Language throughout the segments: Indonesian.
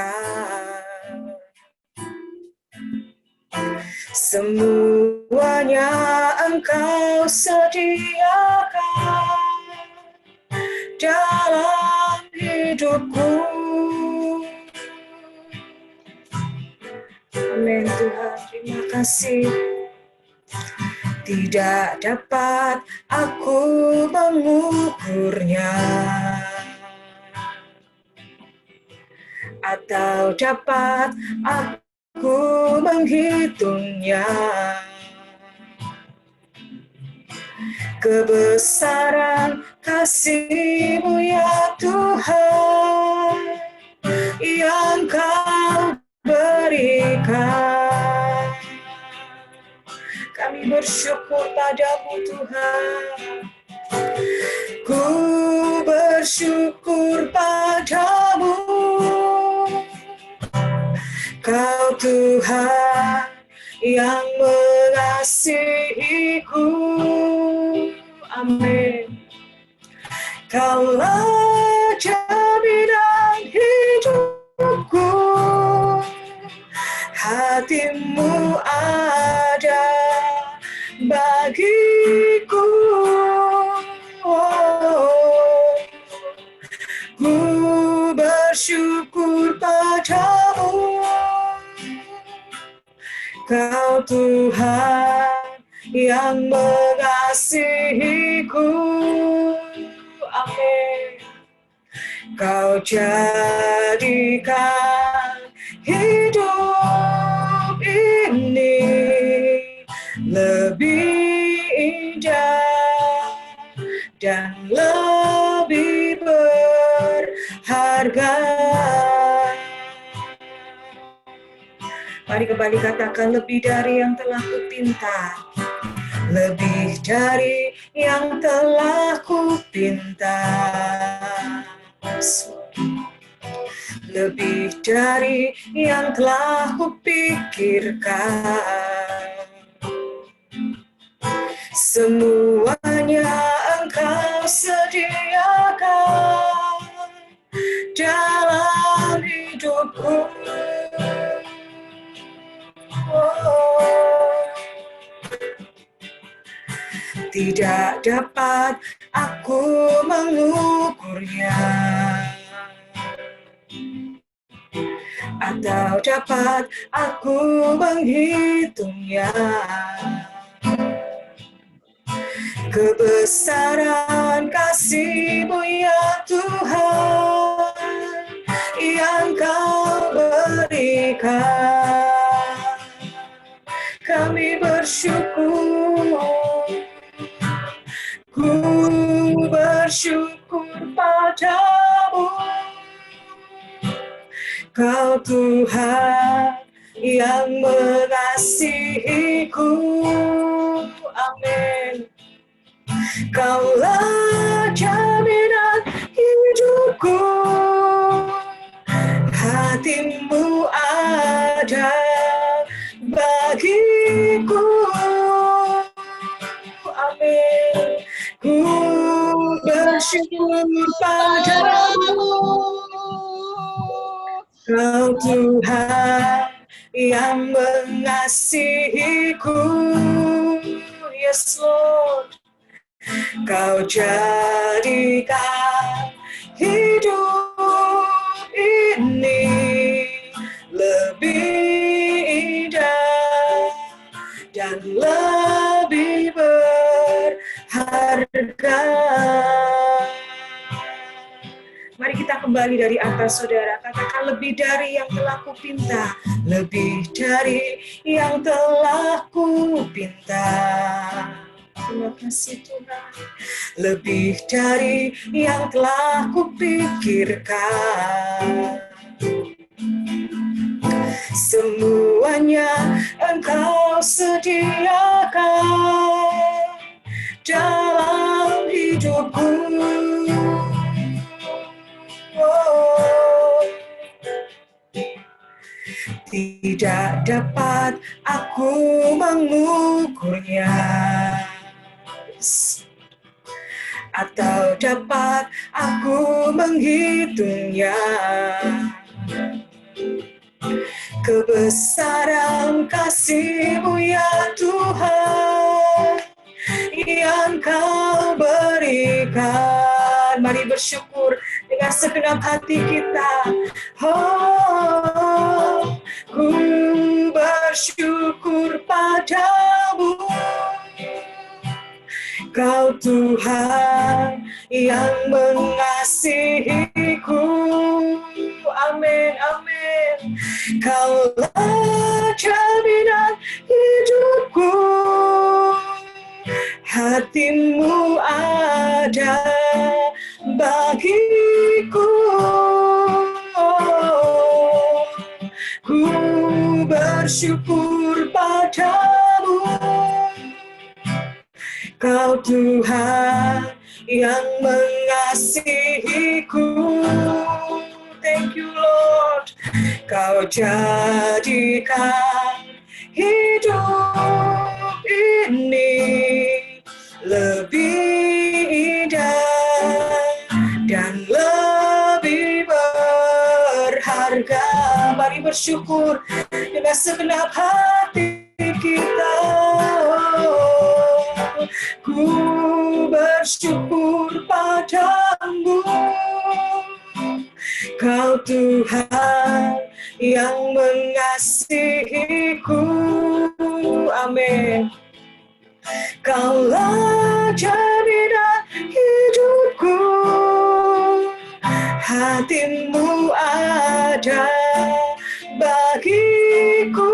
pikirkan. Semuanya Engkau sediakan dalam hidupku. Amin Tuhan, terima kasih. Tidak dapat aku mengukurnya, atau dapat aku menghitungnya. Kebesaran kasih-Mu ya Tuhan, yang Kau berikan. Kami bersyukur padamu Tuhan. Ku bersyukur padamu, Kau Tuhan yang mengasihiku. Amin. Kaulah jaminan hidupku, hati-Mu ada bagiku. Ku bersyukur padamu, Kau Tuhan yang mengasihiku. Amin. Kau jadikan hidup ini lebih indah dan lebih berharga. Mari kembali katakan, lebih dari yang telah kupinta, lebih dari yang telah kupinta, lebih dari yang telah kupikirkan. Semuanya Engkau sediakan dalam hidupku. Tidak dapat aku mengukurnya, atau dapat aku menghitungnya. Kebesaran kasih-Mu ya Tuhan, yang Kau berikan. Kami bersyukur, ku bersyukur padamu, Kau Tuhan yang mengasihiku. Amin. Kaulah jaminan hidupku, hati-Mu ada bagiku. Amin. Ku bersyukur padamu, Kau Tuhan yang mengasihiku. Yes Lord. Kau jadikan hidup ini lebih indah dan lebih berharga. Mari kita kembali dari atas, saudara. Katakan, lebih dari yang telah kupinta, lebih dari yang telah kupinta. Terima kasih Tuhan. Lebih dari yang telah kupikirkan. Semuanya Engkau sediakan dalam hidupku. Tidak dapat aku mengukurnya, atau dapat aku menghitungnya. kebesaran kasih-Mu ya Tuhan yang Kau berikan. Mari bersyukur dengan segenap hati kita. Oh, ku bersyukur padamu, Kau Tuhan yang mengasihiku. Amin, amin. Kaulah jaminan hidupku, hati-Mu ada bagiku. Ku bersyukur padamu, Kau Tuhan yang mengasihiku. Thank you Lord. Kau jadikan hidup ini lebih indah dan lebih berharga. Mari bersyukur dengan segenap hati kita. Ku bersyukur padamu, Kau Tuhan yang mengasihiku. Amin. Kaulah jaminan hidupku, hati-Mu ada bagiku.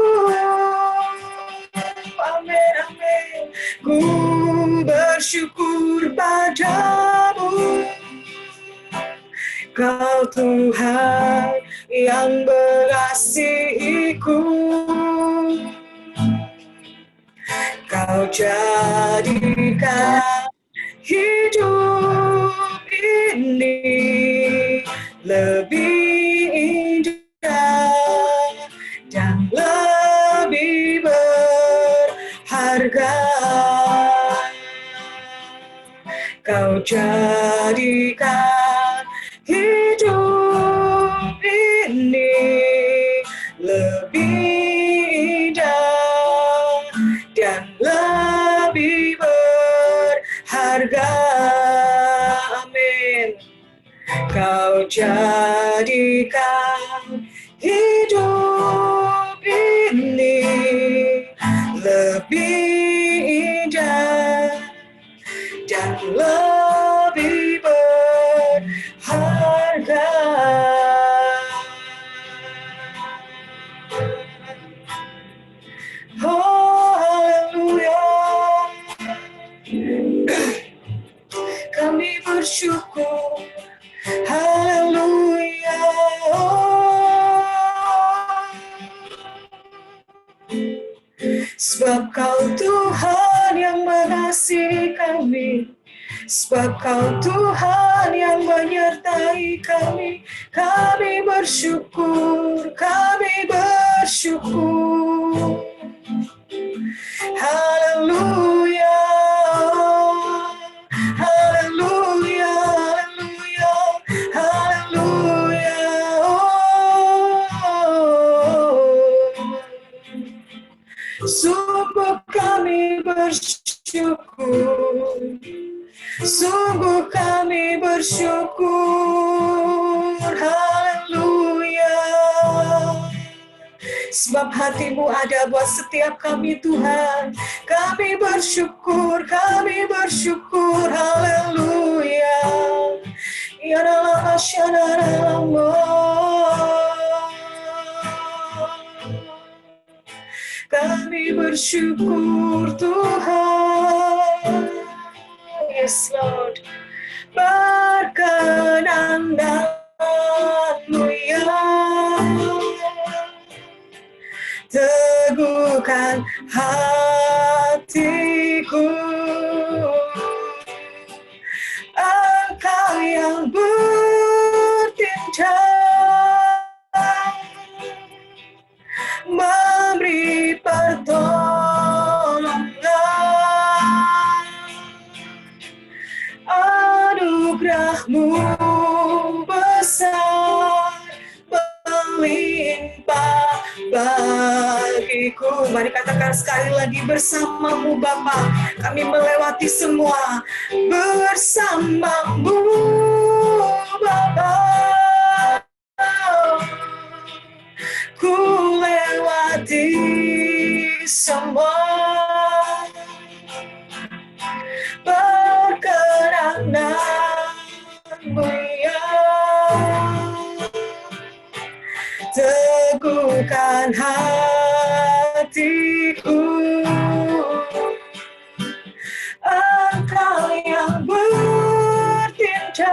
Amin, amin. Ku bersyukur padamu, Kau Tuhan yang mengasihiku. Kau jadikan hidup ini lebih indah dan lebih berharga. Kau jadikan hidup ini lebih indah dan lebih berharga. Amin. Kau jadikan hidup ini lebih indah dan lebih berharga. Oh, haleluya. Kami bersyukur. Haleluya. Sebab Kau Tuhan yang mengasihi kami, sebab Kau Tuhan yang menyertai kami. Kami bersyukur, kami bersyukur. Haleluya, haleluya, haleluya, haleluya. Sungguh kami bersyukur, sungguh kami bersyukur. Haleluya. Sebab hati-Mu ada buat setiap kami Tuhan. Kami bersyukur, kami bersyukur. Haleluya. Ya Allah, kami bersyukur Tuhan. Yes Lord. Berkenan-Mu ya, teguhkan hatiku. Engkau yang bertindak, memberi pertolongan. Anugerah-Mu besar, melimpah bagiku. Mari katakan sekali lagi, bersamamu Bapa kami melewati semua, bersamamu Bapa ku lewati semua, perkenananmu ya teguhkan hatiku. Engkau yang bertindak,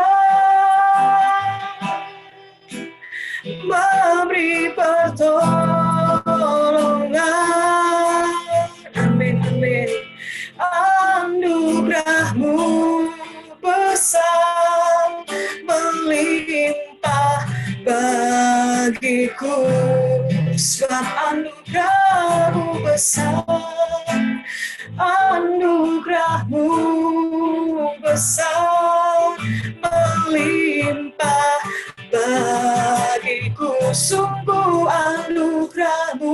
memberi pertolongan. Amin, amin. Anugerahmu besar, melimpah bagiku. Sebab anugerahmu besar, anugerahmu besar, melimpah bagiku. Sungguh anugerahmu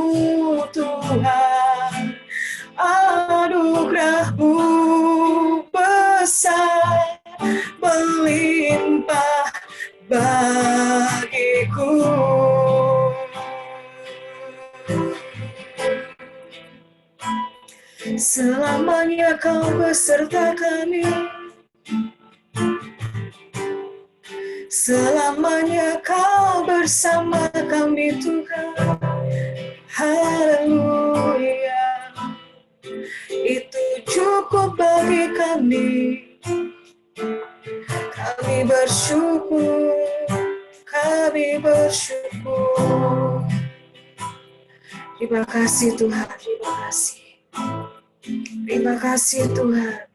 Tuhan, anugerahmu besar, melimpah bagiku. Selamanya kau beserta kami, selamanya kau bersama kami Tuhan. Haleluya, itu cukup bagi kami. Kami bersyukur, kami bersyukur. Terima kasih Tuhan, terima kasih. Terima kasih Tuhan.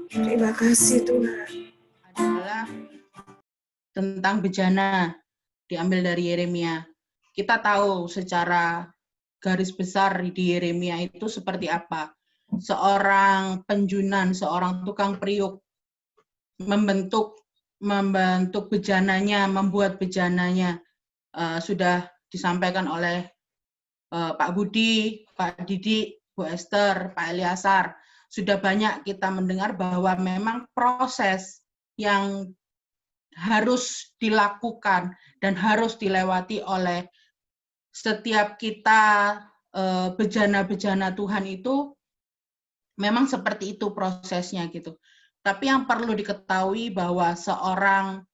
Terima kasih Tuhan. Adalah tentang bejana, diambil dari Yeremia. Kita tahu secara garis besar di Yeremia itu seperti apa. Seorang penjunan, seorang tukang periuk membentuk bejananya, membuat bejananya. Sudah disampaikan oleh Pak Budi, Pak Didi, Bu Esther, Pak Eliasar. Sudah banyak kita mendengar bahwa memang proses yang harus dilakukan dan harus dilewati oleh setiap kita bejana-bejana Tuhan itu memang seperti itu prosesnya gitu. Tapi yang perlu diketahui bahwa seorang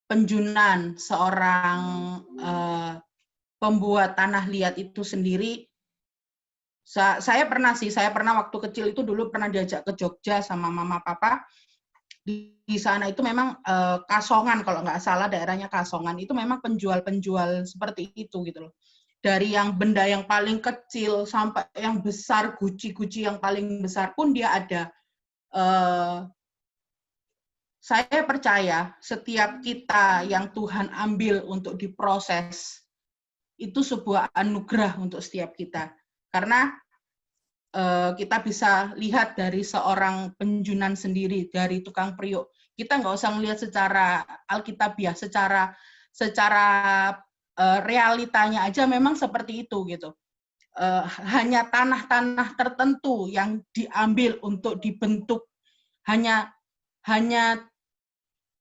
penjunan, seorang pembuat tanah liat itu sendiri, saya pernah waktu kecil itu dulu pernah diajak ke Jogja sama mama papa. Di sana itu memang Kasongan, kalau nggak salah daerahnya Kasongan, itu memang penjual-penjual seperti itu gitu loh. Dari yang benda yang paling kecil sampai yang besar, guci-guci yang paling besar pun dia ada. Saya percaya setiap kita yang Tuhan ambil untuk diproses, itu sebuah anugerah untuk setiap kita. Karena kita bisa lihat dari seorang penjunan sendiri, dari tukang periuk. Kita nggak usah melihat secara alkitabiah, secara realitanya aja memang seperti itu gitu. Hanya tanah-tanah tertentu yang diambil untuk dibentuk, hanya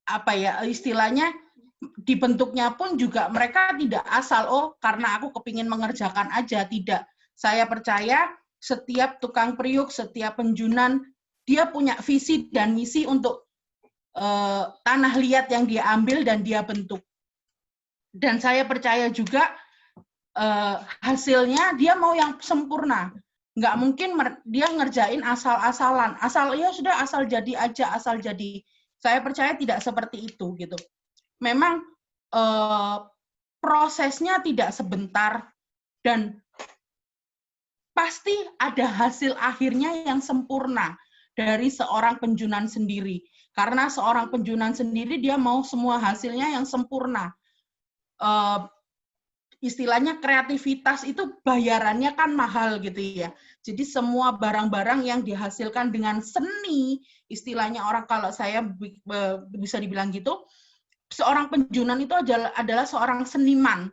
apa ya istilahnya, dibentuknya pun juga mereka tidak asal, karena aku kepingin mengerjakan aja, tidak. Saya percaya setiap tukang periuk, setiap penjunan, dia punya visi dan misi untuk tanah liat yang dia ambil dan dia bentuk. Dan saya percaya juga hasilnya dia mau yang sempurna. Nggak mungkin dia ngerjain asal-asalan. Ya sudah, asal jadi aja, asal jadi. Saya percaya tidak seperti itu gitu. Memang prosesnya tidak sebentar dan pasti ada hasil akhirnya yang sempurna dari seorang penjunan sendiri. Karena seorang penjunan sendiri dia mau semua hasilnya yang sempurna. Istilahnya kreativitas itu bayarannya kan mahal gitu ya. Jadi semua barang-barang yang dihasilkan dengan seni, istilahnya orang kalau saya bisa dibilang gitu, seorang penjunan itu adalah seorang seniman.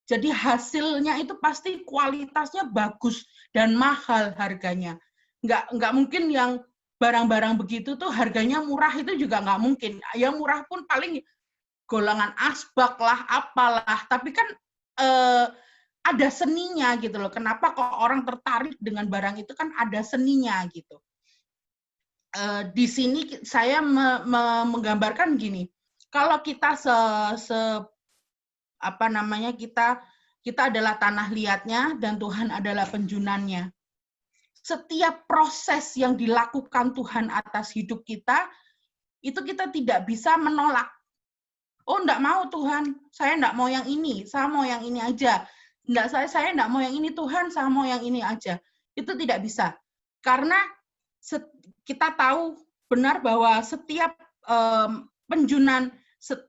Jadi hasilnya itu pasti kualitasnya bagus dan mahal harganya. Nggak mungkin yang barang-barang begitu tuh harganya murah, itu juga nggak mungkin. Yang murah pun paling golongan asbak lah, apalah. Tapi kan ada seninya gitu loh. Kenapa kok orang tertarik dengan barang itu, kan ada seninya gitu. Di sini saya menggambarkan gini. Kalau kita kita adalah tanah liatnya dan Tuhan adalah penjunannya. Setiap proses yang dilakukan Tuhan atas hidup kita, itu kita tidak bisa menolak. Oh, enggak mau Tuhan, saya enggak mau yang ini, saya mau yang ini aja. Enggak, saya enggak mau yang ini Tuhan, saya mau yang ini aja. Itu tidak bisa. Karena kita tahu benar bahwa setiap penjunan,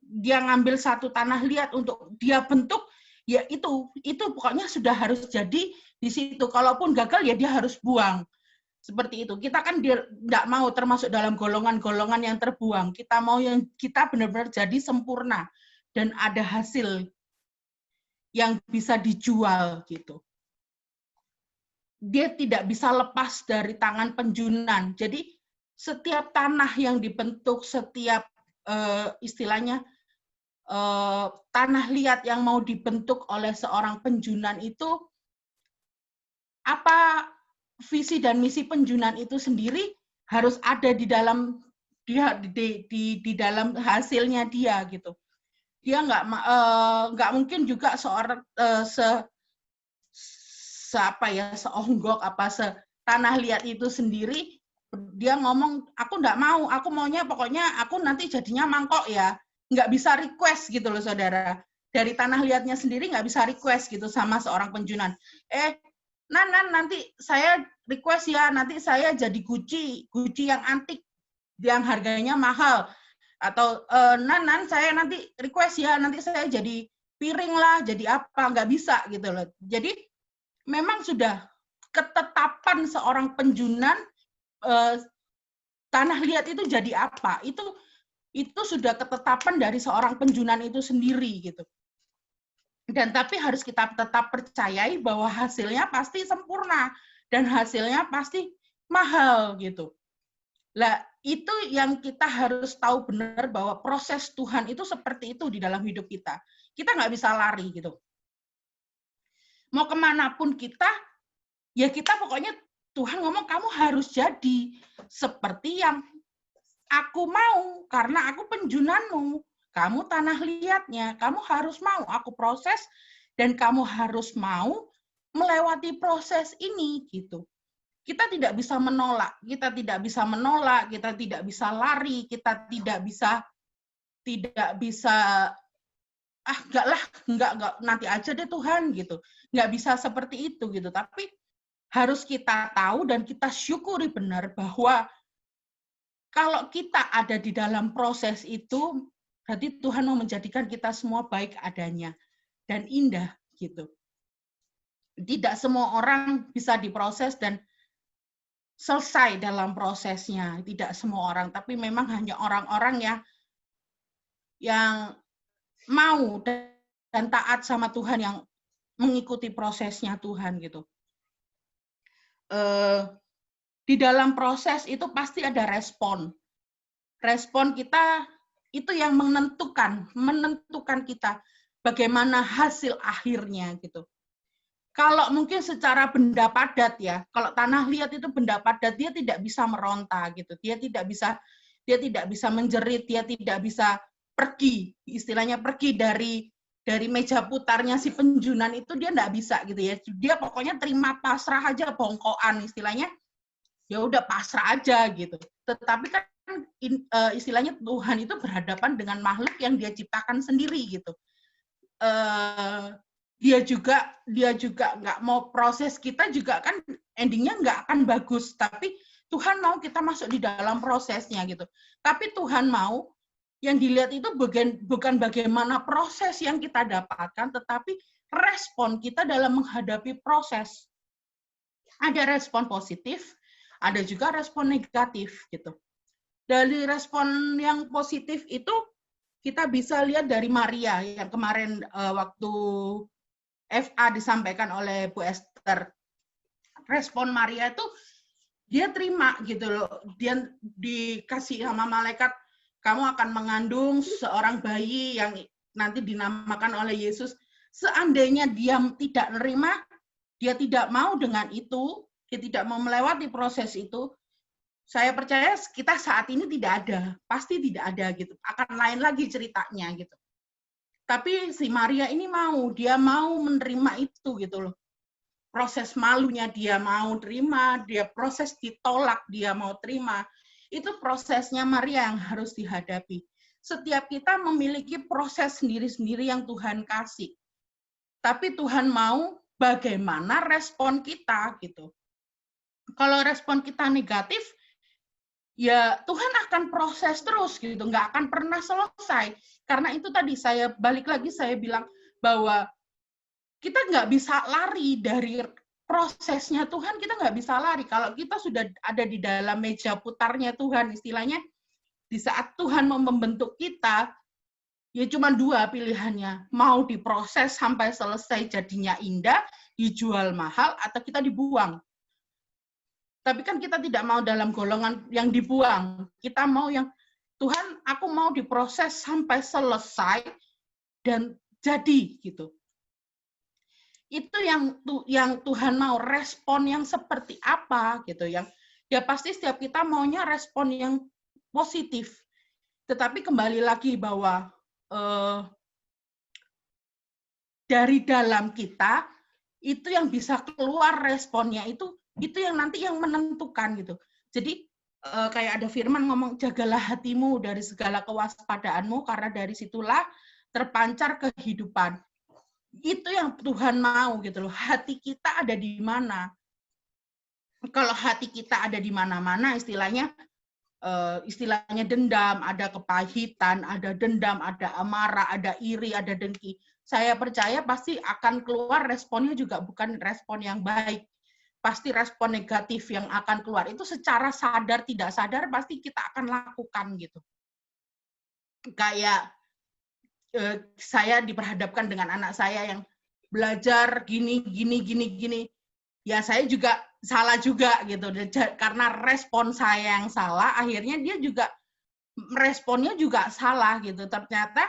dia ngambil satu tanah liat untuk dia bentuk, ya itu pokoknya sudah harus jadi di situ. Kalaupun gagal ya dia harus buang. Seperti itu. Kita kan tidak mau termasuk dalam golongan-golongan yang terbuang. Kita mau yang kita benar-benar jadi sempurna dan ada hasil yang bisa dijual gitu. Dia tidak bisa lepas dari tangan penjunan. Jadi setiap tanah yang dibentuk, setiap istilahnya tanah liat yang mau dibentuk oleh seorang penjunan itu, apa visi dan misi penjunan itu sendiri harus ada di dalam di dalam hasilnya dia gitu. Dia nggak mungkin juga seorang seonggok tanah liat itu sendiri dia ngomong aku nggak mau, aku maunya pokoknya aku nanti jadinya mangkok ya. Nggak bisa request gitu loh saudara. Dari tanah liatnya sendiri nggak bisa request gitu sama seorang penjunan. Nan, nanti saya request ya, nanti saya jadi guci yang antik, yang harganya mahal. Atau, Nan, saya nanti request ya, nanti saya jadi piring lah, jadi apa, nggak bisa gitu loh. Jadi, memang sudah ketetapan seorang penjunan, tanah liat itu jadi apa, itu sudah ketetapan dari seorang penjunan itu sendiri gitu. Dan tapi harus kita tetap percayai bahwa hasilnya pasti sempurna dan hasilnya pasti mahal gitu. Lah itu yang kita harus tahu benar bahwa proses Tuhan itu seperti itu di dalam hidup kita. Kita nggak bisa lari gitu. Mau kemanapun kita, ya kita pokoknya Tuhan ngomong kamu harus jadi seperti yang aku mau karena aku penjunanmu. Kamu tanah liatnya, kamu harus mau aku proses dan kamu harus mau melewati proses ini gitu. Kita tidak bisa menolak, kita tidak bisa lari, kita tidak bisa enggak nanti aja deh Tuhan gitu. Enggak bisa seperti itu gitu, tapi harus kita tahu dan kita syukuri benar bahwa kalau kita ada di dalam proses itu, berarti Tuhan mau menjadikan kita semua baik adanya dan indah gitu. Tidak semua orang bisa diproses dan selesai dalam prosesnya. Tidak semua orang, tapi memang hanya orang-orang yang mau dan taat sama Tuhan, yang mengikuti prosesnya Tuhan gitu. Di dalam proses itu pasti ada respon. Respon kita itu yang menentukan kita bagaimana hasil akhirnya gitu. Kalau mungkin secara benda padat ya, kalau tanah liat itu benda padat, dia tidak bisa meronta gitu. Dia tidak bisa menjerit, dia tidak bisa pergi, istilahnya pergi dari meja putarnya si penjunan itu, dia tidak bisa gitu ya. Dia pokoknya terima pasrah aja, bongkoan istilahnya. Ya udah pasrah aja gitu. Tetapi kan istilahnya Tuhan itu berhadapan dengan makhluk yang dia ciptakan sendiri gitu. Dia juga nggak mau proses kita juga kan endingnya nggak akan bagus. Tapi Tuhan mau kita masuk di dalam prosesnya gitu. Tapi Tuhan mau yang dilihat itu bukan bagaimana proses yang kita dapatkan, tetapi respon kita dalam menghadapi proses. Ada respon positif, ada juga respon negatif gitu. Dari respon yang positif itu kita bisa lihat dari Maria yang kemarin waktu FA disampaikan oleh Bu Esther. Respon Maria itu dia terima gitu loh. Dia dikasih sama malaikat, kamu akan mengandung seorang bayi yang nanti dinamakan oleh Yesus. Seandainya dia tidak menerima, dia tidak mau dengan itu, dia tidak mau melewati proses itu, saya percaya kita saat ini tidak ada, pasti tidak ada gitu. Akan lain lagi ceritanya gitu. Tapi si Maria ini mau, dia mau menerima itu gitu loh. Proses malunya dia mau terima, dia proses ditolak dia mau terima. Itu prosesnya Maria yang harus dihadapi. Setiap kita memiliki proses sendiri-sendiri yang Tuhan kasih. Tapi Tuhan mau bagaimana respon kita gitu. Kalau respon kita negatif, ya Tuhan akan proses terus gitu, nggak akan pernah selesai. Karena itu tadi saya balik lagi saya bilang bahwa kita nggak bisa lari dari prosesnya Tuhan, kita nggak bisa lari. Kalau kita sudah ada di dalam meja putarnya Tuhan, istilahnya di saat Tuhan mau membentuk kita, ya cuma dua pilihannya, mau diproses sampai selesai jadinya indah, dijual mahal, atau kita dibuang. Tapi kan kita tidak mau dalam golongan yang dibuang. Kita mau yang, Tuhan, aku mau diproses sampai selesai dan jadi gitu. Itu yang Tuhan mau, respon yang seperti apa gitu. Yang ya pasti setiap kita maunya respon yang positif. Tetapi kembali lagi bahwa dari dalam kita itu yang bisa keluar responnya itu yang nanti yang menentukan gitu. Jadi kayak ada firman ngomong, jagalah hatimu dari segala kewaspadaanmu karena dari situlah terpancar kehidupan. Itu yang Tuhan mau gitu loh. Hati kita ada di mana? Kalau hati kita ada di mana-mana, istilahnya dendam, ada kepahitan, ada dendam, ada amarah, ada iri, ada dengki. Saya percaya pasti akan keluar responnya juga bukan respon yang baik. Pasti respon negatif yang akan keluar. Itu secara sadar, tidak sadar, pasti kita akan lakukan gitu. Kayak saya diperhadapkan dengan anak saya yang belajar gini. Ya saya juga salah juga gitu. Karena respon saya yang salah, akhirnya dia juga responnya juga salah gitu. Ternyata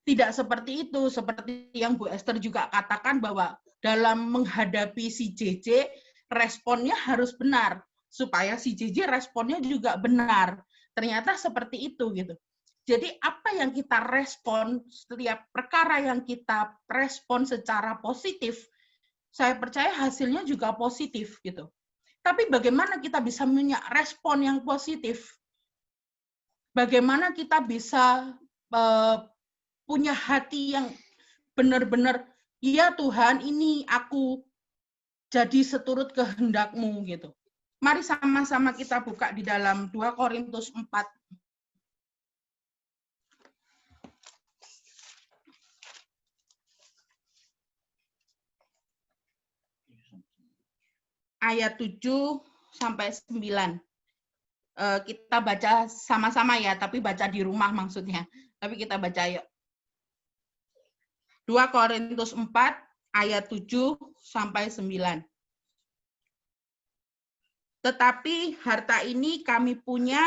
tidak seperti itu. Seperti yang Bu Esther juga katakan bahwa dalam menghadapi si JJ, responnya harus benar. Supaya si JJ responnya juga benar. Ternyata seperti itu gitu. Jadi apa yang kita respon, setiap perkara yang kita respon secara positif, saya percaya hasilnya juga positif gitu. Tapi bagaimana kita bisa punya respon yang positif? Bagaimana kita bisa punya hati yang benar-benar, iya Tuhan, ini aku jadi seturut kehendak-Mu gitu. Mari sama-sama kita buka di dalam 2 Korintus 4. Ayat 7 sampai 9. Kita baca sama-sama ya, tapi baca di rumah maksudnya. Tapi kita baca yuk. 2 Korintus 4 ayat 7 sampai 9. Tetapi harta ini kami punya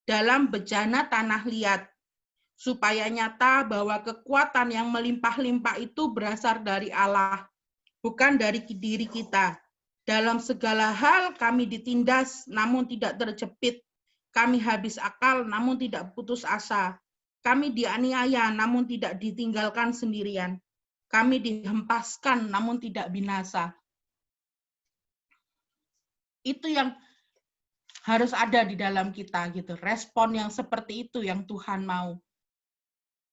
dalam bejana tanah liat, supaya nyata bahwa kekuatan yang melimpah-limpah itu berasal dari Allah, bukan dari diri kita. Dalam segala hal kami ditindas, namun tidak terjepit. Kami habis akal, namun tidak putus asa. Kami dianiaya, namun tidak ditinggalkan sendirian. Kami dihempaskan, namun tidak binasa. Itu yang harus ada di dalam kita, gitu. Respon yang seperti itu yang Tuhan mau.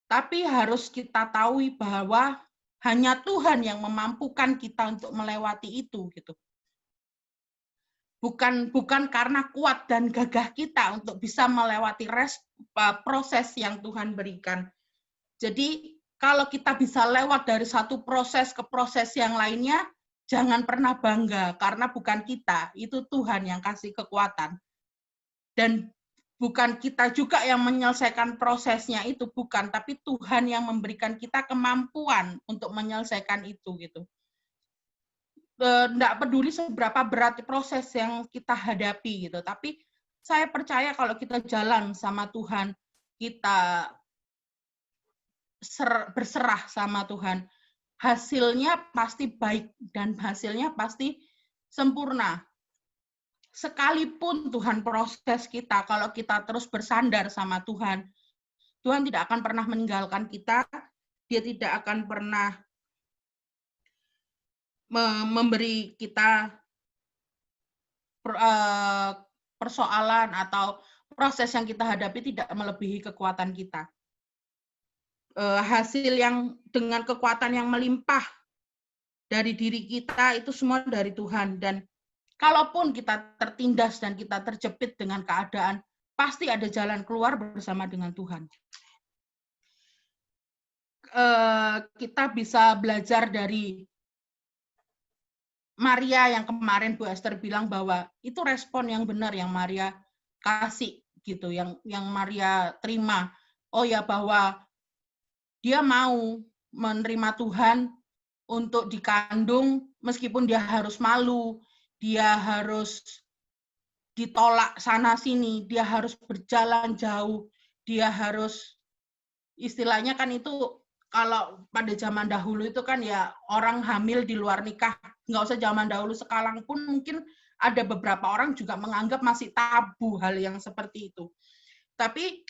Tapi harus kita tahu bahwa hanya Tuhan yang memampukan kita untuk melewati itu, gitu. Bukan karena kuat dan gagah kita untuk bisa melewati proses yang Tuhan berikan. Jadi kalau kita bisa lewat dari satu proses ke proses yang lainnya, jangan pernah bangga karena bukan kita, itu Tuhan yang kasih kekuatan. Dan bukan kita juga yang menyelesaikan prosesnya itu, bukan, tapi Tuhan yang memberikan kita kemampuan untuk menyelesaikan itu gitu. Nggak peduli seberapa berat proses yang kita hadapi gitu, tapi saya percaya kalau kita jalan sama Tuhan, kita berserah sama Tuhan, hasilnya pasti baik dan hasilnya pasti sempurna. Sekalipun Tuhan proses kita, kalau kita terus bersandar sama Tuhan, Tuhan tidak akan pernah meninggalkan kita, dia tidak akan pernah memberi kita persoalan atau proses yang kita hadapi tidak melebihi kekuatan kita. Hasil yang dengan kekuatan yang melimpah dari diri kita itu semua dari Tuhan. Dan kalaupun kita tertindas dan kita terjepit dengan keadaan, pasti ada jalan keluar bersama dengan Tuhan. Kita bisa belajar dari Maria yang kemarin Bu Esther bilang bahwa itu respon yang benar yang Maria kasih gitu, yang Maria terima. Oh ya, bahwa dia mau menerima Tuhan untuk dikandung meskipun dia harus malu, dia harus ditolak sana sini, dia harus berjalan jauh, dia harus istilahnya kan itu kalau pada zaman dahulu itu kan ya orang hamil di luar nikah, nggak usah zaman dahulu, sekarang pun mungkin ada beberapa orang juga menganggap masih tabu hal yang seperti itu. Tapi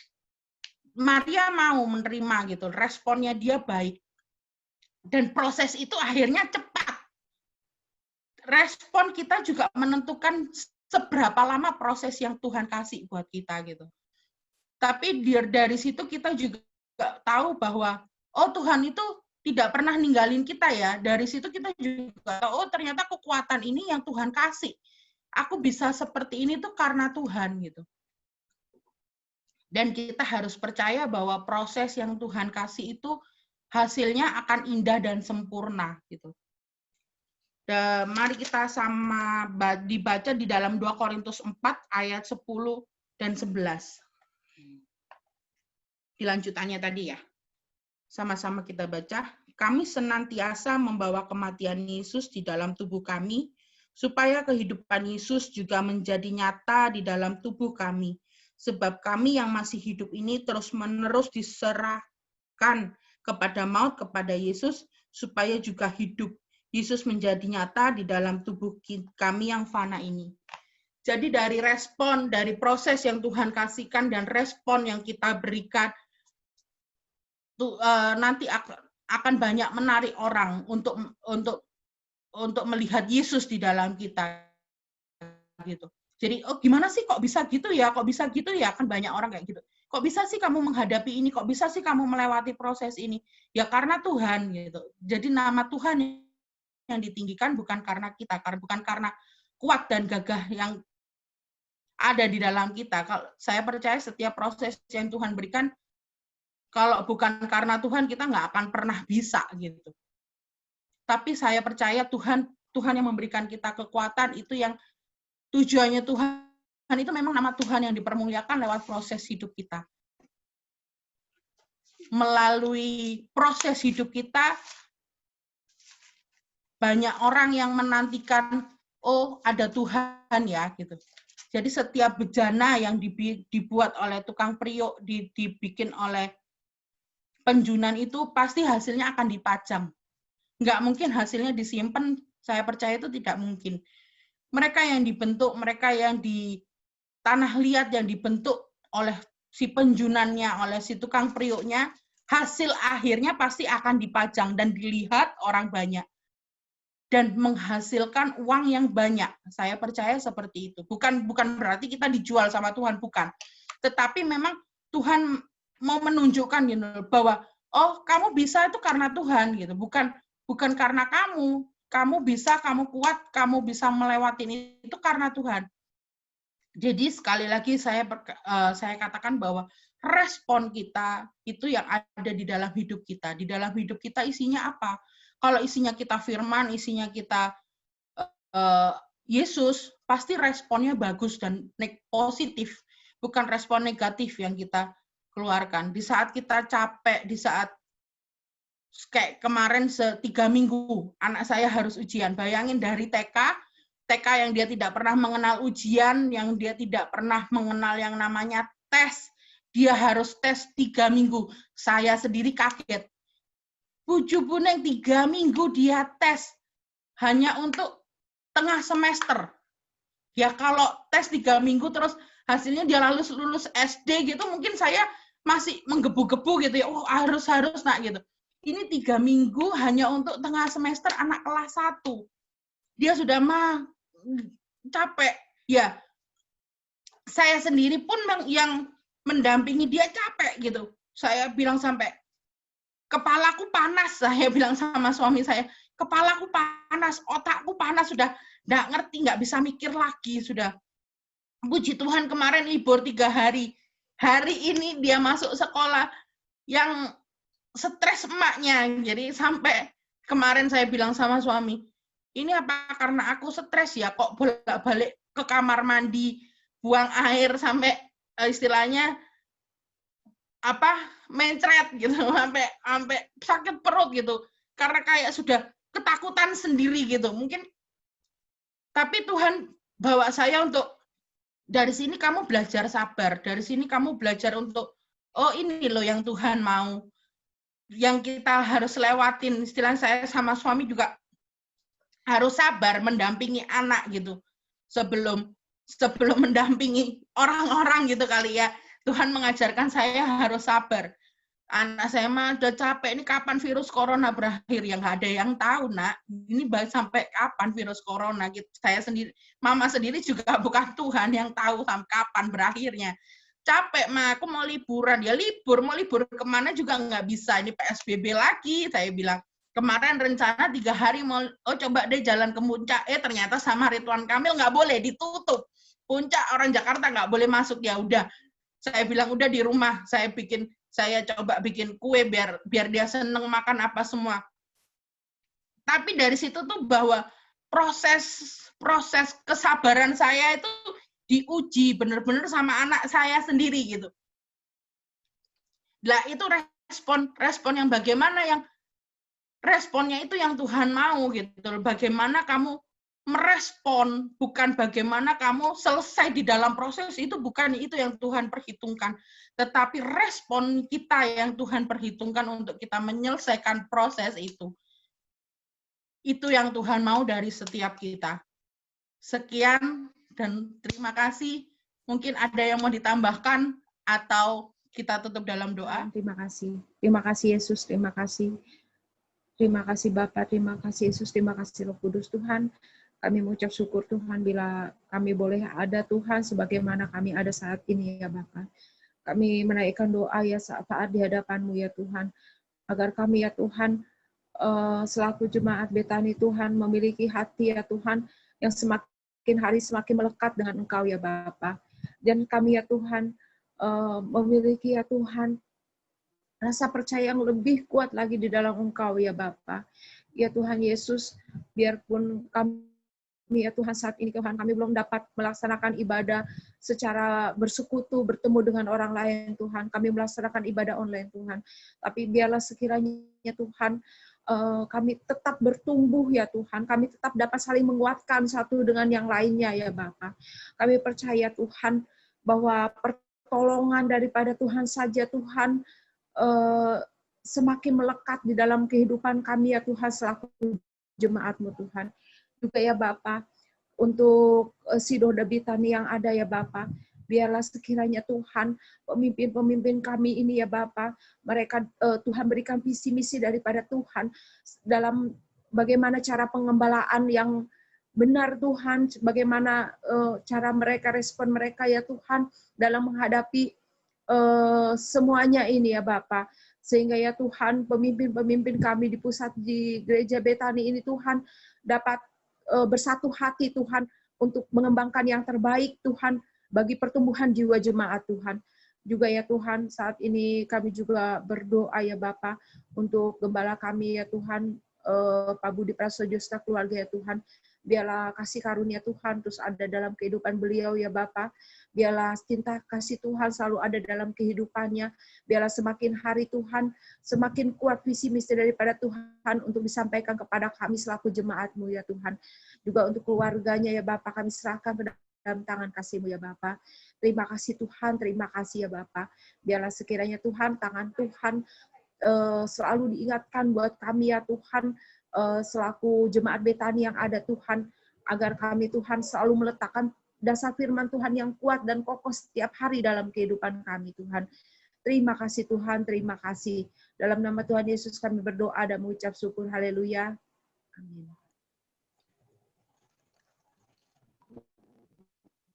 Maria mau menerima gitu, responnya dia baik. Dan proses itu akhirnya cepat. Respon kita juga menentukan seberapa lama proses yang Tuhan kasih buat kita gitu. Tapi dari situ kita juga tahu bahwa oh Tuhan itu tidak pernah ninggalin kita ya. Dari situ kita juga tahu, oh ternyata kekuatan ini yang Tuhan kasih. Aku bisa seperti ini tuh karena Tuhan gitu. Dan kita harus percaya bahwa proses yang Tuhan kasih itu hasilnya akan indah dan sempurna gitu. Dan mari kita sama dibaca di dalam 2 Korintus 4 ayat 10 dan 11. Dilanjutannya tadi ya. Sama-sama kita baca, kami senantiasa membawa kematian Yesus di dalam tubuh kami, supaya kehidupan Yesus juga menjadi nyata di dalam tubuh kami. Sebab kami yang masih hidup ini terus-menerus diserahkan kepada maut, kepada Yesus, supaya juga hidup Yesus menjadi nyata di dalam tubuh kami yang fana ini. Jadi dari respon, dari proses yang Tuhan kasihkan dan respon yang kita berikan, nanti akan banyak menarik orang untuk melihat Yesus di dalam kita gitu. Jadi oh gimana sih kok bisa gitu ya? Kok bisa gitu ya? Kan banyak orang kayak gitu. Kok bisa sih kamu menghadapi ini? Kok bisa sih kamu melewati proses ini? Ya karena Tuhan gitu. Jadi nama Tuhan yang ditinggikan bukan karena kita, bukan karena kuat dan gagah yang ada di dalam kita. Kalau saya percaya setiap proses yang Tuhan berikan, kalau bukan karena Tuhan, kita nggak akan pernah bisa gitu. Tapi saya percaya Tuhan yang memberikan kita kekuatan, itu yang tujuannya Tuhan itu memang nama Tuhan yang dipermuliakan lewat proses hidup kita. Melalui proses hidup kita, banyak orang yang menantikan, oh ada Tuhan ya gitu. Jadi setiap bejana yang dibuat oleh tukang priok, dibikin oleh penjunan itu pasti hasilnya akan dipajang. Nggak mungkin hasilnya disimpan, saya percaya itu tidak mungkin. Mereka yang dibentuk, mereka yang di tanah liat yang dibentuk oleh si penjunannya, oleh si tukang prioknya, hasil akhirnya pasti akan dipajang dan dilihat orang banyak. Dan menghasilkan uang yang banyak. Saya percaya seperti itu. Bukan berarti kita dijual sama Tuhan, bukan. Tetapi memang Tuhan mau menunjukkan gitu bahwa oh kamu bisa itu karena Tuhan gitu, bukan karena kamu bisa, kamu kuat, kamu bisa melewati itu karena Tuhan. Jadi sekali lagi saya katakan bahwa respon kita itu yang ada di dalam hidup kita. Di dalam hidup kita isinya apa? Kalau isinya kita firman, isinya kita Yesus, pasti responnya bagus dan positif. bukan respon negatif yang kita keluarkan. Di saat kita capek, di saat kayak kemarin 3 minggu anak saya harus ujian. Bayangin dari TK yang dia tidak pernah mengenal ujian, yang dia tidak pernah mengenal yang namanya tes, dia harus tes 3 minggu. Saya sendiri kaget. Puju Buneng 3 minggu dia tes hanya untuk tengah semester. Ya kalau tes 3 minggu terus hasilnya dia lulus SD gitu, mungkin saya masih menggebu-gebu gitu ya. Oh harus nak gitu. Ini 3 minggu hanya untuk tengah semester anak kelas 1. Dia sudah capek. Ya, saya sendiri pun yang mendampingi dia capek gitu. Saya bilang sampai, kepalaku panas, saya bilang sama suami saya. Kepalaku panas, otakku panas, sudah nggak ngerti, nggak bisa mikir lagi. Sudah, puji Tuhan kemarin libur 3 hari. Hari ini dia masuk sekolah yang stres emaknya. Jadi sampai kemarin saya bilang sama suami, ini apa karena aku stres ya, kok bolak-balik ke kamar mandi, buang air sampai istilahnya mencret gitu, sampai sakit perut gitu. Karena kayak sudah ketakutan sendiri gitu. Mungkin tapi Tuhan bawa saya untuk dari sini kamu belajar sabar, dari sini kamu belajar untuk oh ini loh yang Tuhan mau, yang kita harus lewatin. Istilah saya sama suami juga harus sabar mendampingi anak gitu. Sebelum mendampingi orang-orang gitu kali ya. Tuhan mengajarkan saya harus sabar. Anak saya mah udah capek, ini kapan virus corona berakhir? Ya nggak ada yang tahu, nak. Ini sampai kapan virus corona? Saya sendiri, mama sendiri juga bukan Tuhan yang tahu sampai kapan berakhirnya. Capek, mah aku mau liburan. Ya mau libur kemana juga nggak bisa. Ini PSBB lagi, saya bilang. Kemarin rencana 3 hari mau, coba deh jalan ke Puncak. Ternyata sama Ridwan Kamil nggak boleh, ditutup. Puncak orang Jakarta nggak boleh masuk. Ya udah, saya bilang udah di rumah. Saya coba bikin kue biar dia seneng makan apa semua. Tapi dari situ tuh bahwa proses kesabaran saya itu diuji benar-benar sama anak saya sendiri gitu. Lah itu respon yang bagaimana, yang responnya itu yang Tuhan mau gitu. Bagaimana kamu merespon, bukan bagaimana kamu selesai di dalam proses, itu bukan itu yang Tuhan perhitungkan. Tetapi respon kita yang Tuhan perhitungkan untuk kita menyelesaikan proses itu. Itu yang Tuhan mau dari setiap kita. Sekian dan terima kasih. Mungkin ada yang mau ditambahkan atau kita tutup dalam doa. Terima kasih. Terima kasih Yesus, terima kasih. Terima kasih Bapa, terima kasih Yesus, terima kasih Roh Kudus. Tuhan, kami mengucap syukur Tuhan bila kami boleh ada Tuhan sebagaimana kami ada saat ini ya Bapa. Kami menaikkan doa ya saat di hadapan-Mu ya Tuhan, agar kami ya Tuhan selaku jemaat Betani Tuhan memiliki hati ya Tuhan yang semakin hari semakin melekat dengan Engkau ya Bapa. Dan kami ya Tuhan memiliki ya Tuhan rasa percaya yang lebih kuat lagi di dalam Engkau ya Bapa. Ya Tuhan Yesus, biarpun kami ya Tuhan saat ini Tuhan kami belum dapat melaksanakan ibadah secara bersekutu bertemu dengan orang lain Tuhan, kami melaksanakan ibadah online Tuhan, tapi biarlah sekiranya Tuhan kami tetap bertumbuh ya Tuhan, kami tetap dapat saling menguatkan satu dengan yang lainnya ya Bapa. Kami percaya Tuhan bahwa pertolongan daripada Tuhan saja Tuhan semakin melekat di dalam kehidupan kami ya Tuhan selaku jemaat-Mu Tuhan. Juga ya Bapa, untuk Sidoda Betani yang ada ya Bapa, biarlah sekiranya Tuhan pemimpin-pemimpin kami ini ya Bapa, mereka Tuhan berikan visi misi daripada Tuhan dalam bagaimana cara pengembalaan yang benar Tuhan, bagaimana cara mereka, respon mereka ya Tuhan dalam menghadapi semuanya ini ya Bapa, sehingga ya Tuhan pemimpin-pemimpin kami di pusat di gereja Betani ini Tuhan dapat bersatu hati Tuhan untuk mengembangkan yang terbaik Tuhan bagi pertumbuhan jiwa jemaat Tuhan. Juga ya Tuhan saat ini kami juga berdoa ya Bapa untuk gembala kami ya Tuhan, Pak Budi Prasojo serta keluarga ya Tuhan. Biarlah kasih karunia Tuhan terus ada dalam kehidupan beliau ya Bapa. Biarlah cinta kasih Tuhan selalu ada dalam kehidupannya. Biarlah semakin hari Tuhan, semakin kuat visi misi daripada Tuhan untuk disampaikan kepada kami selaku jemaat-Mu ya Tuhan. Juga untuk keluarganya ya Bapa, kami serahkan ke dalam tangan kasih-Mu ya Bapa. Terima kasih Tuhan, terima kasih ya Bapa. Biarlah sekiranya Tuhan, tangan Tuhan selalu diingatkan buat kami ya Tuhan, selaku jemaat Betani yang ada Tuhan, agar kami Tuhan selalu meletakkan dasar firman Tuhan yang kuat dan kokoh setiap hari dalam kehidupan kami Tuhan. Terima kasih Tuhan, terima kasih. Dalam nama Tuhan Yesus kami berdoa dan mengucap syukur. Haleluya. Amin.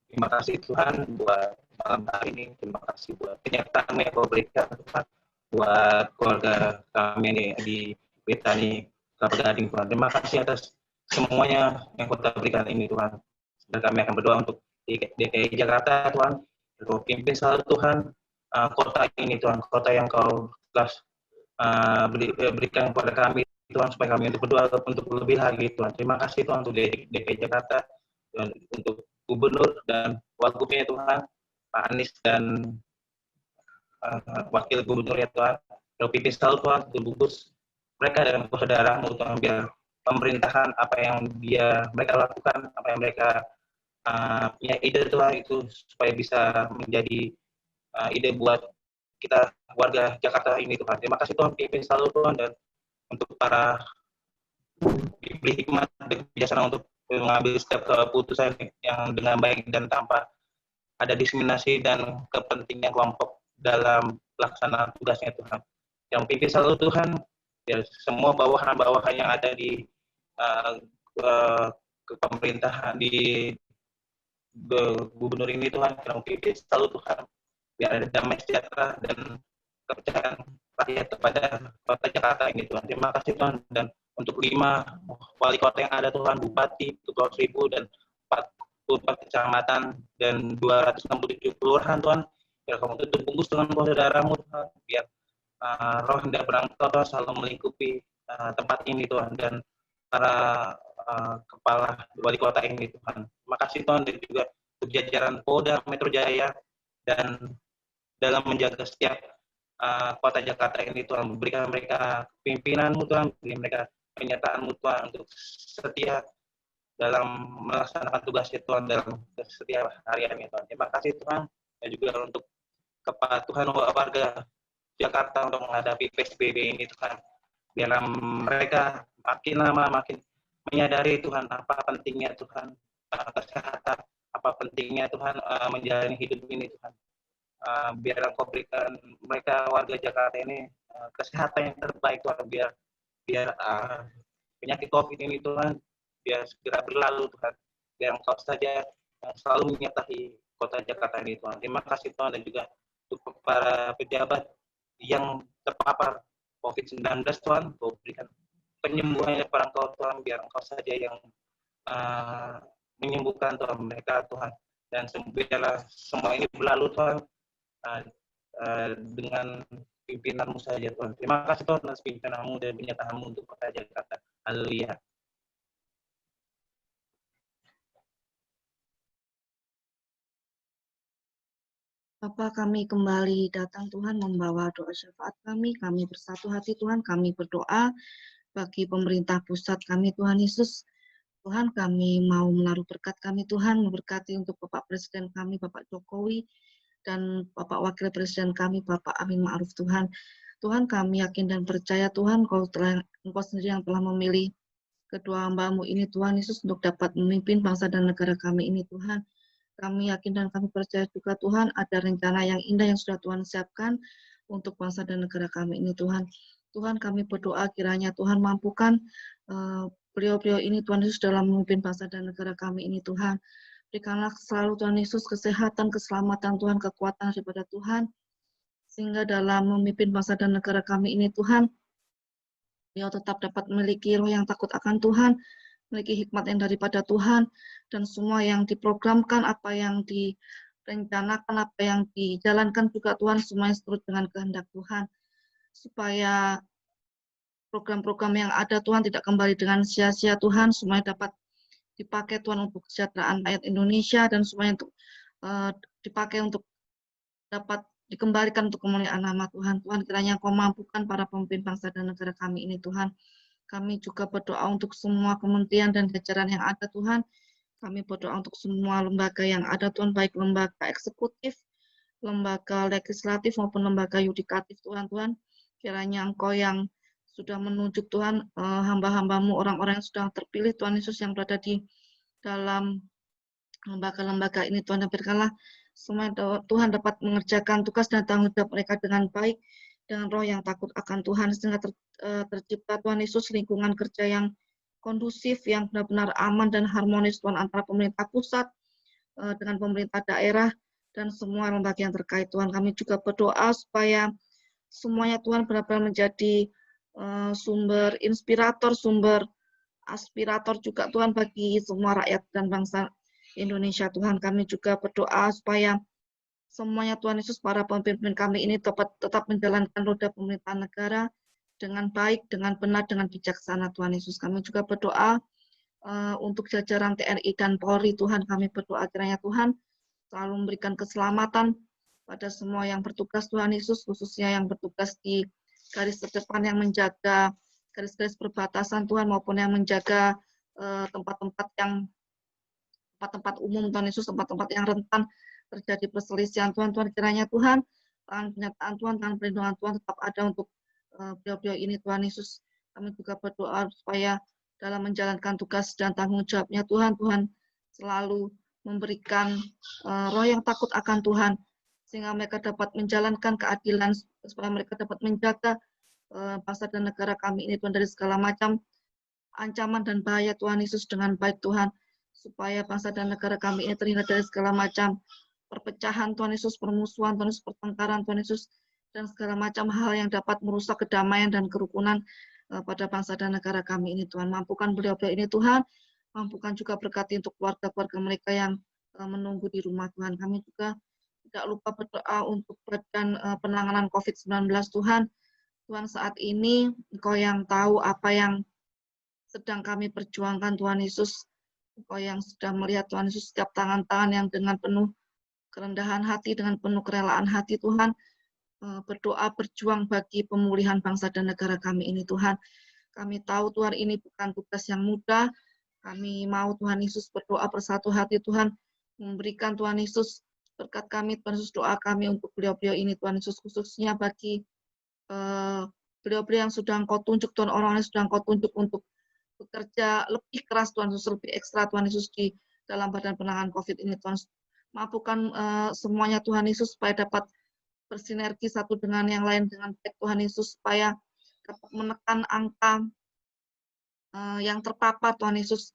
Terima kasih Tuhan buat malam hari ini. Terima kasih buat penyertaan yang Kau berikan Tuhan buat keluarga kami ini di Betani Kelapa Gading Tuhan. Terima kasih atas semuanya yang Kau berikan ini Tuhan. Dan kami akan berdoa untuk DKI Jakarta Tuhan. Kau pimpin selalu Tuhan kota ini Tuhan, kota yang Kau telah berikan kepada kami Tuhan, supaya kami untuk berdoa untuk lebih lagi Tuhan. Terima kasih Tuhan untuk DKI Jakarta, dan untuk Gubernur dan Wagubnya Tuhan, Pak Anies dan Wakil Gubernur ya Tuhan. Kau pimpin selalu Tuhan untuk bungkus mereka dan saudara-saudara Tuhan, biar pemerintahan apa yang mereka lakukan, apa yang mereka punya ide Tuhan, itu supaya bisa menjadi ide buat kita warga Jakarta ini Tuhan. Terima kasih Tuhan, pimpin selalu Tuhan, dan untuk para diberi hikmat dan kebijaksanaan untuk mengambil setiap keputusan yang dengan baik dan tanpa ada diskriminasi dan kepentingan kelompok dalam pelaksanaan tugasnya Tuhan. Yang pimpin selalu Tuhan, ya semua bawahan-bawahan yang ada di pemerintahan di gubernur ini Tuhan, yang pimpin selalu Tuhan, biar ada damai sejahtera dan kepercayaan rakyat kepada kota Jakarta ini Tuhan. Terima kasih Tuhan, dan untuk 5 wali kota yang ada Tuhan, bupati, Kepulauan Seribu, dan 44 kecamatan dan 267 kelurahan Tuhan, biar Kamu tutup bungkus dengan saudaramu Tuhan, biar roh yang tidak berangkat Tuhan selalu melingkupi tempat ini Tuhan, dan para kepala wali kota ini Tuhan. Terima kasih Tuhan, dan juga untuk jajaran Polda Metro Jaya dan dalam menjaga setiap kota Jakarta ini Tuhan, memberikan mereka pimpinan-Mu Tuhan, beri mereka penyertaan-Mu Tuhan untuk setia dalam melaksanakan tugasnya Tuhan dalam setiap hariannya Tuhan. Terima kasih Tuhan, dan juga untuk kepatuhan warga Jakarta untuk menghadapi PSBB ini Tuhan. Biar mereka makin lama makin menyadari Tuhan apa pentingnya Tuhan kesehatan, apa pentingnya Tuhan menjalani hidup ini Tuhan. Biar Engkau berikan mereka warga Jakarta ini kesehatan yang terbaik Tuhan, biar penyakit COVID ini Tuhan biar segera berlalu Tuhan, biar Engkau saja yang selalu menyertai kota Jakarta ini Tuhan. Terima kasih Tuhan, dan juga untuk para pejabat yang terpapar COVID-19 Tuhan, Kau berikan penyembuhannya kepada Engkau Tuhan, biar Engkau saja yang menyembuhkan Tuhan mereka Tuhan, dan biarlah semua ini berlalu Tuhan dengan pimpinan-Mu saja Tuhan. Terima kasih Tuhan atas pimpinan-Mu dan penyertaan-Mu untuk kota Jakarta. Haleluya. Bapa, kami kembali datang Tuhan membawa doa syafaat kami bersatu hati Tuhan, kami berdoa bagi pemerintah pusat kami Tuhan Yesus. Tuhan, kami mau menaruh berkat kami Tuhan, memberkati untuk Bapak Presiden kami, Bapak Jokowi, dan Bapak Wakil Presiden kami, Bapak Amin Ma'ruf Tuhan. Tuhan, kami yakin dan percaya Tuhan, Engkau sendiri yang telah memilih kedua hamba-Mu ini Tuhan Yesus untuk dapat memimpin bangsa dan negara kami ini Tuhan. Kami yakin dan kami percaya juga Tuhan ada rencana yang indah yang sudah Tuhan siapkan untuk bangsa dan negara kami ini Tuhan. Tuhan, kami berdoa kiranya Tuhan mampukan beliau-beliau ini Tuhan Yesus dalam memimpin bangsa dan negara kami ini Tuhan. Berikanlah selalu Tuhan Yesus kesehatan, keselamatan Tuhan, kekuatan daripada Tuhan, sehingga dalam memimpin bangsa dan negara kami ini Tuhan, beliau tetap dapat memiliki roh yang takut akan Tuhan, memiliki hikmat yang daripada Tuhan, dan semua yang diprogramkan, apa yang direncanakan, apa yang dijalankan juga Tuhan, semuanya seturut dengan kehendak Tuhan, supaya program-program yang ada Tuhan tidak kembali dengan sia-sia Tuhan, semuanya dapat dipakai Tuhan untuk kesejahteraan rakyat Indonesia dan semuanya untuk dipakai untuk dapat dikembalikan untuk kemuliaan nama Tuhan. Tuhan, kiranya Engkau mampukan para pemimpin bangsa dan negara kami ini, Tuhan. Kami juga berdoa untuk semua kementerian dan jajaran yang ada, Tuhan. Kami berdoa untuk semua lembaga yang ada, Tuhan, baik lembaga eksekutif, lembaga legislatif maupun lembaga yudikatif, Tuhan. Kiranya Engkau yang sudah menunjuk, Tuhan, hamba-hambamu, orang-orang yang sudah terpilih, Tuhan Yesus, yang berada di dalam lembaga-lembaga ini, Tuhan, dan berikanlah semua Tuhan dapat mengerjakan tugas dan tanggung jawab mereka dengan baik, dengan roh yang takut akan Tuhan, sehingga tercipta, Tuhan Yesus, lingkungan kerja yang kondusif, yang benar-benar aman dan harmonis, Tuhan, antara pemerintah pusat dengan pemerintah daerah dan semua lembaga yang terkait, Tuhan. Kami juga berdoa supaya semuanya, Tuhan, benar-benar menjadi sumber inspirator, sumber aspirator juga, Tuhan, bagi semua rakyat dan bangsa Indonesia, Tuhan. Kami juga berdoa supaya semuanya, Tuhan Yesus, para pemimpin kami ini tetap menjalankan roda pemerintahan negara dengan baik, dengan benar, dengan bijaksana, Tuhan Yesus. Kami juga berdoa untuk jajaran TNI dan Polri, Tuhan. Kami berdoa kiranya Tuhan selalu memberikan keselamatan pada semua yang bertugas, Tuhan Yesus, khususnya yang bertugas di garis terdepan yang menjaga garis-garis perbatasan, Tuhan, maupun yang menjaga tempat-tempat umum, Tuhan Yesus, tempat-tempat yang rentan terjadi perselisihan, Tuhan. Kiranya Tuhan, tangan penyertaan Tuhan, tangan perlindungan Tuhan tetap ada untuk beliau-beliau ini, Tuhan Yesus. Kami juga berdoa supaya dalam menjalankan tugas dan tanggung jawabnya, Tuhan selalu memberikan roh yang takut akan Tuhan, sehingga mereka dapat menjalankan keadilan, supaya mereka dapat menjaga bangsa dan negara kami ini, Tuhan, dari segala macam ancaman dan bahaya, Tuhan Yesus, dengan baik, Tuhan, supaya bangsa dan negara kami ini terhindar dari segala macam perpecahan, Tuhan Yesus, permusuhan, Tuhan Yesus, pertengkaran, Tuhan Yesus, dan segala macam hal yang dapat merusak kedamaian dan kerukunan pada bangsa dan negara kami ini, Tuhan. Mampukan beliau-beliau ini, Tuhan, mampukan juga berkati untuk keluarga-keluarga mereka yang menunggu di rumah, Tuhan. Kami juga tidak lupa berdoa untuk Badan Penanganan COVID-19, Tuhan. Tuhan, saat ini Engkau yang tahu apa yang sedang kami perjuangkan, Tuhan Yesus. Engkau yang sudah melihat, Tuhan Yesus, setiap tangan-tangan yang dengan penuh kerendahan hati, dengan penuh kerelaan hati, Tuhan, berdoa berjuang bagi pemulihan bangsa dan negara kami ini, Tuhan. Kami tahu, Tuhan, ini bukan tugas yang mudah. Kami mau, Tuhan Yesus, berdoa bersatu hati, Tuhan, memberikan, Tuhan Yesus, berkat kami, Tuhan Yesus, doa kami untuk beliau-beliau ini, Tuhan Yesus, khususnya bagi beliau-beliau yang sudah Engkau tunjuk, Tuhan, orang-orang yang sudah Engkau tunjuk untuk bekerja lebih keras, Tuhan Yesus, lebih ekstra, Tuhan Yesus, di dalam Badan Penanganan COVID ini, Tuhan. Mampukan semuanya, Tuhan Yesus, supaya dapat bersinergi satu dengan yang lain dengan baik, Tuhan Yesus, supaya dapat menekan angka yang terpapar, Tuhan Yesus,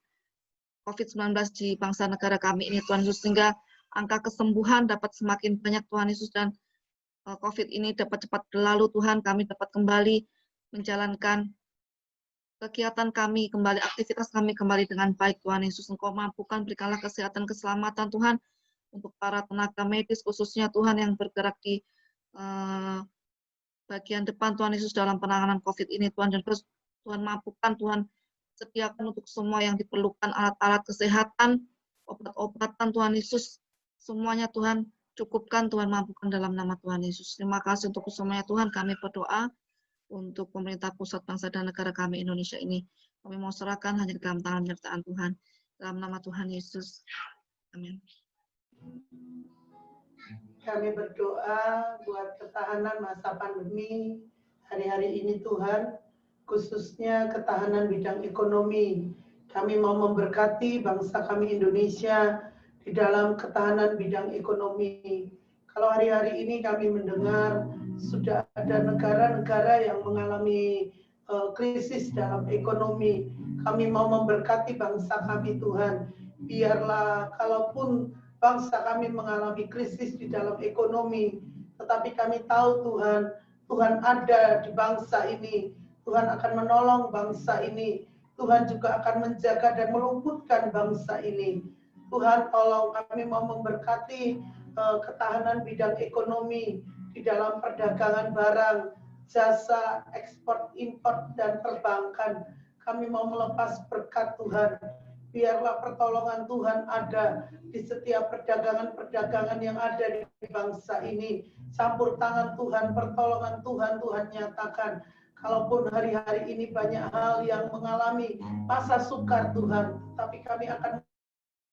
COVID-19 di bangsa negara kami ini, Tuhan Yesus, sehingga angka kesembuhan dapat semakin banyak, Tuhan Yesus, dan COVID ini dapat cepat berlalu, Tuhan. Kami dapat kembali menjalankan kegiatan kami, kembali aktivitas kami kembali dengan baik, Tuhan Yesus. Engkau mampukan, berikanlah kesehatan, keselamatan, Tuhan, untuk para tenaga medis, khususnya, Tuhan, yang bergerak di bagian depan, Tuhan Yesus, dalam penanganan COVID ini, Tuhan. Dan terus, Tuhan, mampukan, Tuhan, sediakan untuk semua yang diperlukan, alat-alat kesehatan, obat-obatan, Tuhan Yesus, semuanya, Tuhan, cukupkan, Tuhan, mampukan dalam nama Tuhan Yesus. Terima kasih untuk semuanya, Tuhan. Kami berdoa untuk pemerintah pusat, bangsa dan negara kami Indonesia ini. Kami mau serahkan hanya dalam tangan penyertaan Tuhan. Dalam nama Tuhan Yesus. Amin. Kami berdoa buat ketahanan masa pandemi hari-hari ini, Tuhan, khususnya ketahanan bidang ekonomi. Kami mau memberkati bangsa kami Indonesia di dalam ketahanan bidang ekonomi. Kalau hari-hari ini kami mendengar sudah ada negara-negara yang mengalami krisis dalam ekonomi. Kami mau memberkati bangsa kami, Tuhan. Biarlah kalaupun bangsa kami mengalami krisis di dalam ekonomi, tetapi kami tahu, Tuhan, Tuhan ada di bangsa ini. Tuhan akan menolong bangsa ini. Tuhan juga akan menjaga dan meluputkan bangsa ini. Tuhan, tolong, kami mau memberkati ketahanan bidang ekonomi di dalam perdagangan barang, jasa, ekspor, impor, dan perbankan. Kami mau melepas berkat, Tuhan. Biarlah pertolongan Tuhan ada di setiap perdagangan-perdagangan yang ada di bangsa ini. Campur tangan Tuhan, pertolongan Tuhan, Tuhan nyatakan. Kalaupun hari-hari ini banyak hal yang mengalami masa sukar Tuhan, tapi kami akan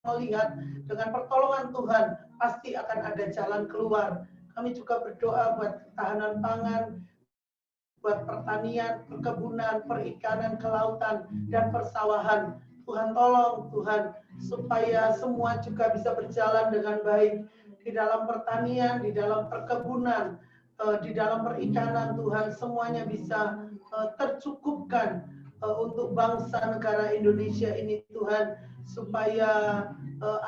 melihat dengan pertolongan Tuhan pasti akan ada jalan keluar. Kami juga berdoa buat ketahanan pangan, buat pertanian, perkebunan, perikanan, kelautan, dan persawahan. Tuhan tolong Tuhan supaya semua juga bisa berjalan dengan baik di dalam pertanian, di dalam perkebunan, di dalam perikanan. Tuhan semuanya bisa tercukupkan untuk bangsa negara Indonesia ini Tuhan, supaya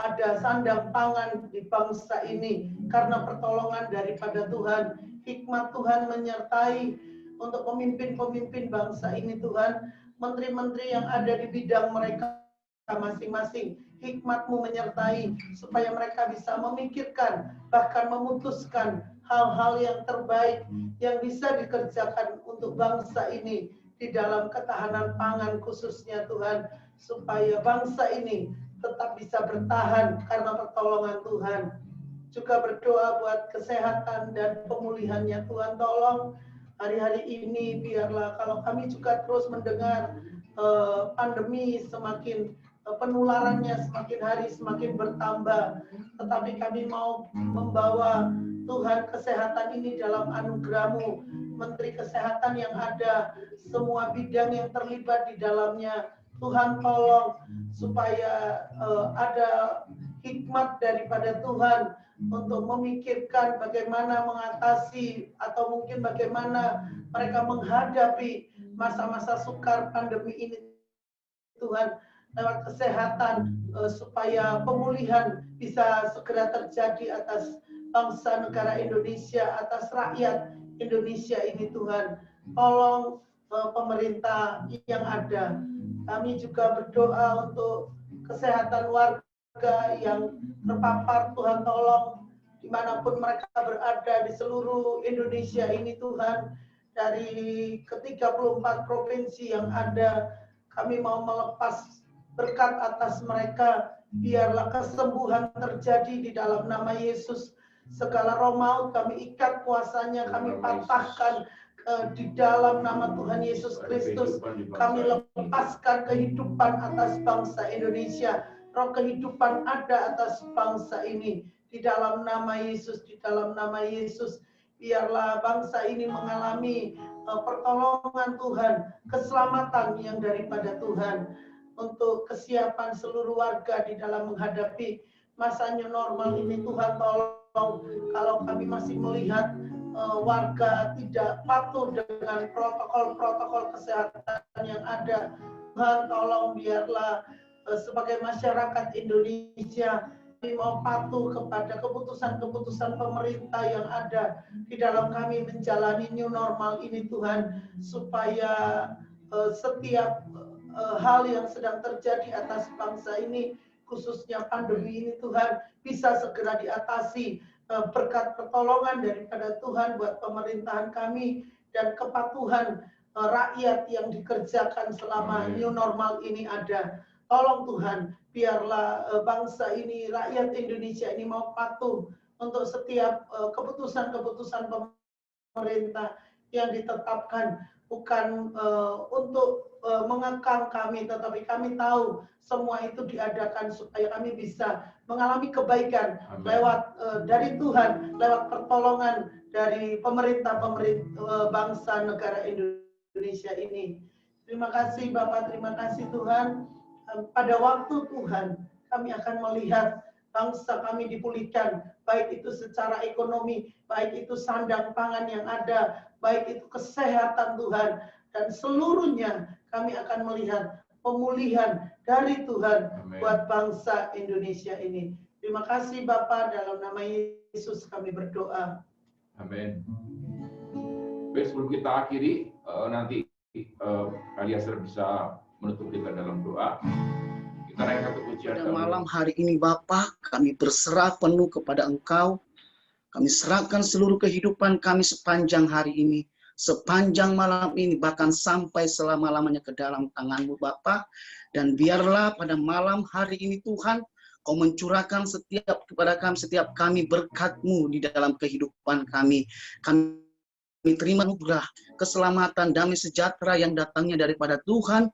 ada sandang pangan di bangsa ini karena pertolongan daripada Tuhan. Hikmat Tuhan menyertai untuk pemimpin-pemimpin bangsa ini Tuhan, menteri-menteri yang ada di bidang mereka masing-masing. Hikmat-Mu menyertai supaya mereka bisa memikirkan, bahkan memutuskan hal-hal yang terbaik yang bisa dikerjakan untuk bangsa ini di dalam ketahanan pangan khususnya Tuhan, supaya bangsa ini tetap bisa bertahan karena pertolongan Tuhan. Juga berdoa buat kesehatan dan pemulihannya Tuhan, tolong hari-hari ini biarlah kalau kami juga terus mendengar pandemi semakin penularannya semakin hari semakin bertambah, tetapi kami mau membawa Tuhan kesehatan ini dalam anugerah-Mu. Menteri Kesehatan yang ada, semua bidang yang terlibat di dalamnya, Tuhan tolong supaya ada hikmat daripada Tuhan untuk memikirkan bagaimana mengatasi atau mungkin bagaimana mereka menghadapi masa-masa sukar pandemi ini Tuhan, lewat kesehatan supaya pemulihan bisa segera terjadi atas bangsa negara Indonesia, atas rakyat Indonesia ini Tuhan. Tolong pemerintah yang ada. Kami juga berdoa untuk kesehatan warga yang terpapar, Tuhan tolong dimanapun mereka berada di seluruh Indonesia ini Tuhan, dari ke-34 provinsi yang ada, kami mau melepas berkat atas mereka, biarlah kesembuhan terjadi di dalam nama Yesus. Segala roh maut kami ikat kuasanya, kami patahkan di dalam nama Tuhan Yesus Kristus. Kami lepaskan kehidupan atas bangsa Indonesia. Roh kehidupan ada atas bangsa ini. Di dalam nama Yesus, di dalam nama Yesus. Biarlah bangsa ini mengalami pertolongan Tuhan, keselamatan yang daripada Tuhan. Untuk kesiapan seluruh warga di dalam menghadapi masa new normal ini, Tuhan tolong kalau kami masih melihat warga tidak patuh dengan protokol-protokol kesehatan yang ada, Tuhan tolong biarlah sebagai masyarakat Indonesia kami mau patuh kepada keputusan-keputusan pemerintah yang ada di dalam kami menjalani new normal ini Tuhan, supaya setiap hal yang sedang terjadi atas bangsa ini, khususnya pandemi ini Tuhan, bisa segera diatasi berkat pertolongan daripada Tuhan buat pemerintahan kami dan kepatuhan rakyat yang dikerjakan selama new normal ini ada. Tolong Tuhan, biarlah bangsa ini, rakyat Indonesia ini mau patuh untuk setiap keputusan-keputusan pemerintah yang ditetapkan, bukan untuk mengekang kami, tetapi kami tahu semua itu diadakan supaya kami bisa mengalami kebaikan. Amen. Lewat dari Tuhan, lewat pertolongan dari pemerintah bangsa negara Indonesia ini. Terima kasih Bapak, terima kasih Tuhan. Pada waktu Tuhan, kami akan melihat bangsa kami dipulihkan, baik itu secara ekonomi, baik itu sandang pangan yang ada, baik itu kesehatan Tuhan, dan seluruhnya kami akan melihat pemulihan dari Tuhan. Amen. Buat bangsa Indonesia ini. Terima kasih Bapak, dalam nama Yesus kami berdoa. Amin. Baik, sebelum kita akhiri, nanti Eliezer bisa menutup dengan dalam doa. Kita naik satu pujian. Pada malam hari ini Bapa, kami berserah penuh kepada Engkau. Kami serahkan seluruh kehidupan kami sepanjang hari ini. sepanjang malam ini, bahkan sampai selama-lamanya ke dalam tangan-Mu Bapa. Dan biarlah pada malam hari ini Tuhan, Kau mencurahkan kepada kami setiap kami berkat-Mu di dalam kehidupan kami. Kami terima anugerah, keselamatan, damai sejahtera yang datangnya daripada Tuhan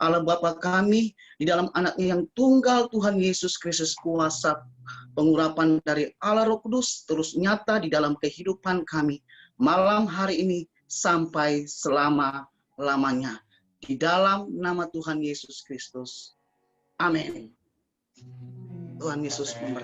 Allah Bapa kami di dalam anaknya yang tunggal Tuhan Yesus Kristus. Kuasa pengurapan dari Allah Roh Kudus terus nyata di dalam kehidupan kami malam hari ini sampai selama-lamanya. Di dalam nama Tuhan Yesus Kristus. Amin. Tuhan Yesus memberkati.